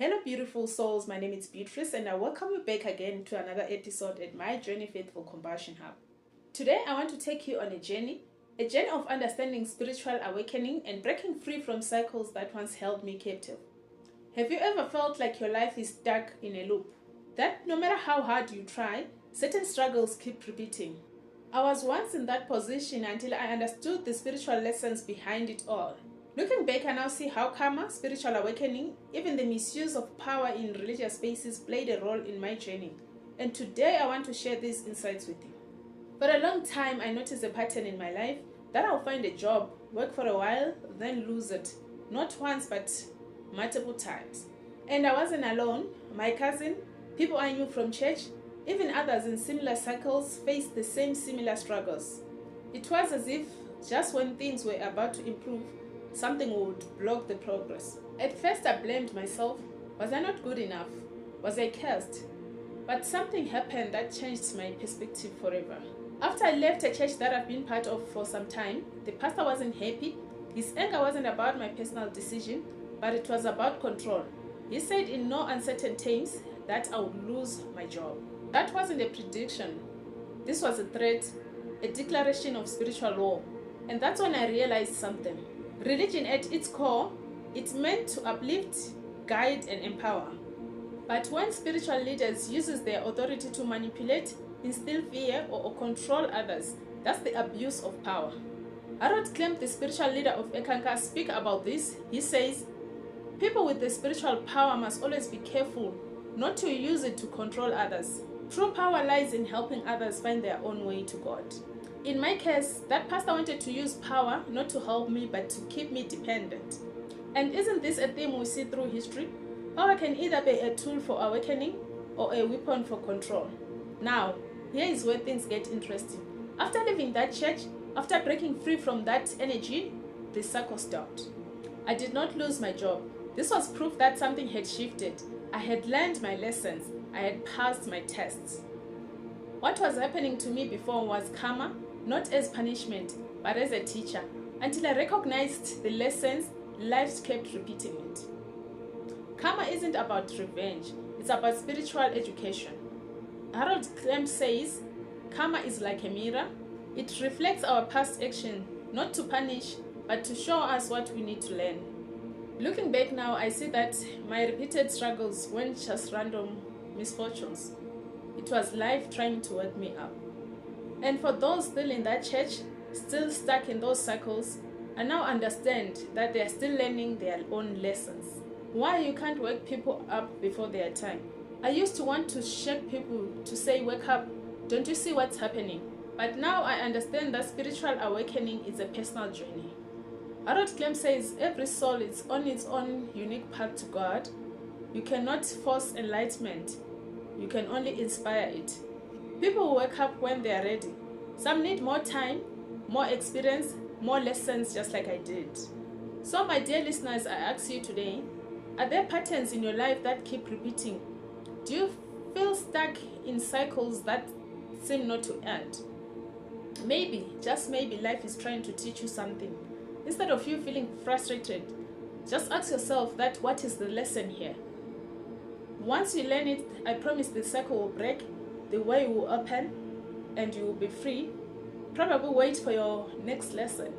Hello beautiful souls, my name is Beatrice and I welcome you back again to another episode at my Journey Faithful Compassion Hub. Today I want to take you on a journey of understanding spiritual awakening and breaking free from cycles that once held me captive. Have you ever felt like your life is stuck in a loop? That no matter how hard you try, certain struggles keep repeating. I was once in that position until I understood the spiritual lessons behind it all. Looking back, I now see how karma, spiritual awakening, even the misuse of power in religious spaces played a role in my journey. And today I want to share these insights with you. For a long time, I noticed a pattern in my life that I'll find a job, work for a while, then lose it. Not once, but multiple times. And I wasn't alone. My cousin, people I knew from church, even others in similar circles faced the same similar struggles. It was as if just when things were about to improve, something would block the progress. At first I blamed myself. Was I not good enough? Was I cursed? But something happened that changed my perspective forever. After I left a church that I've been part of for some time, the pastor wasn't happy. His anger wasn't about my personal decision, but it was about control. He said in no uncertain terms that I would lose my job. That wasn't a prediction. This was a threat, a declaration of spiritual war. And that's when I realized something. Religion at its core, it's meant to uplift, guide, and empower. But when spiritual leaders uses their authority to manipulate, instill fear, or control others, that's the abuse of power. Harold Clem, the spiritual leader of Eckankar, speaks about this. He says, people with the spiritual power must always be careful not to use it to control others. True power lies in helping others find their own way to God. In my case, that pastor wanted to use power not to help me but to keep me dependent. And isn't this a theme we see through history? Power can either be a tool for awakening or a weapon for control. Now, here is where things get interesting. After leaving that church, after breaking free from that energy, the circle stopped. I did not lose my job. This was proof that something had shifted. I had learned my lessons. I had passed my tests. What was happening to me before was karma, not as punishment, but as a teacher. Until I recognized the lessons, life kept repeating it. Karma isn't about revenge, it's about spiritual education. Harold Clem says, karma is like a mirror. It reflects our past action, not to punish, but to show us what we need to learn. Looking back now, I see that my repeated struggles weren't just random misfortunes. It was life trying to wake me up. And for those still in that church, still stuck in those circles, I now understand that they are still learning their own lessons. Why you can't wake people up before their time. I used to want to shake people to say, wake up, don't you see what's happening? But now I understand that spiritual awakening is a personal journey. Harold Clem says every soul is on its own unique path to God. You cannot force enlightenment. You can only inspire it. People wake up when they are ready. Some need more time, more experience, more lessons, just like I did. So my dear listeners, I ask you today, are there patterns in your life that keep repeating? Do you feel stuck in cycles that seem not to end? Maybe, just maybe, life is trying to teach you something. Instead of you feeling frustrated, just ask yourself that what is the lesson here? Once you learn it, I promise the cycle will break, the way will open, and you will be free. Probably wait for your next lesson.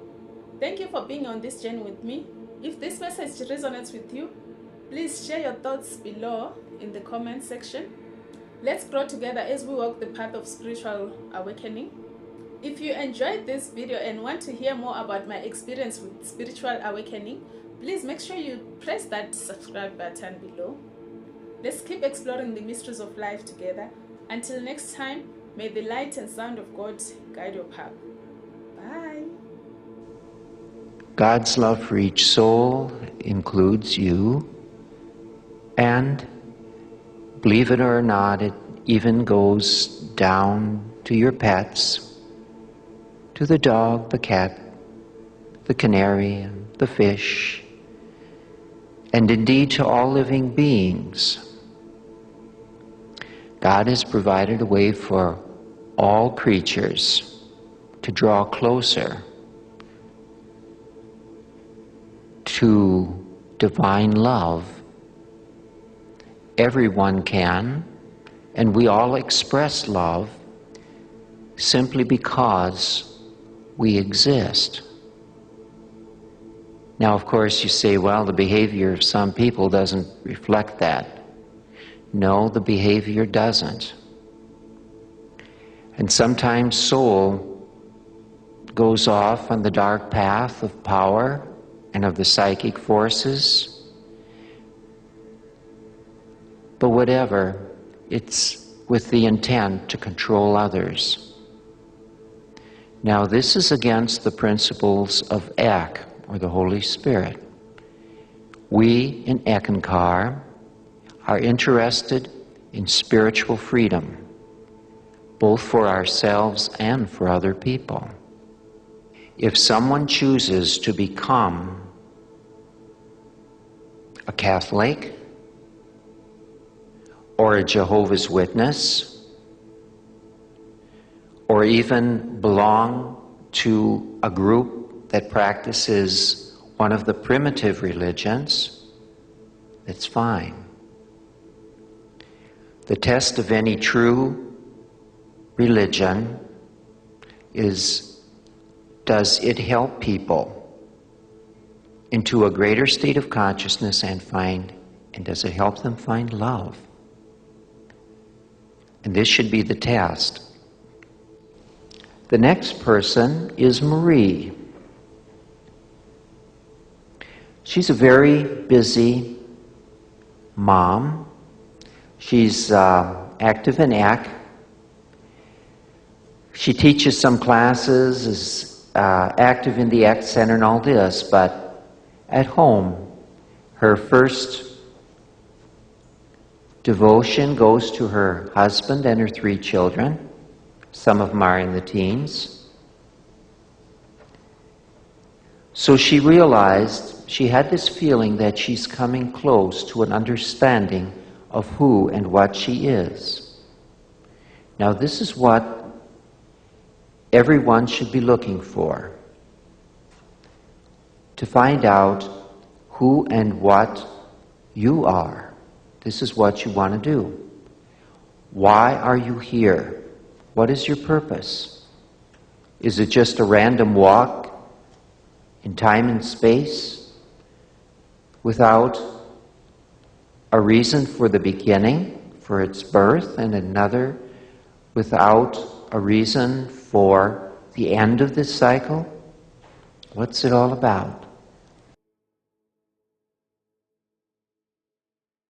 Thank you for being on this journey with me. If this message resonates with you, please share your thoughts below in the comment section. Let's grow together as we walk the path of spiritual awakening. If you enjoyed this video and want to hear more about my experience with spiritual awakening, please make sure you press that subscribe button below. Let's keep exploring the mysteries of life together. Until next time, may the light and sound of God guide your path. Bye. God's love for each soul includes you, and believe it or not, it even goes down to your pets, to the dog, the cat, the canary, and the fish, and indeed to all living beings. God has provided a way for all creatures to draw closer to divine love everyone can, and we all express love simply because we exist. Now, of course, you say, well, the behavior of some people doesn't reflect that. No, the behavior doesn't. And sometimes soul goes off on the dark path of power and of the psychic forces. But whatever, it's with the intent to control others. Now, this is against the principles of Ek, or the Holy Spirit. We in Eckankar are interested in spiritual freedom, both for ourselves and for other people. If someone chooses to become a Catholic or a Jehovah's Witness, or even belong to a group that practices one of the primitive religions, it's fine. The test of any true religion is, does it help people into a greater state of consciousness and does it help them find love? And this should be the test. The next person is Marie. She's a very busy mom. She's active in Ek. She teaches some classes, is active in the Ek Center and all this, but at home, her first devotion goes to her husband and her 3 children. Some of them are in the teens. So she realized, she had this feeling that she's coming close to an understanding of who and what she is. Now, this is what everyone should be looking for. To find out who and what you are. This is what you want to do. Why are you here? What is your purpose? Is it just a random walk in time and space without a reason for the beginning, for its birth, and another without a reason for the end of this cycle? What's it all about?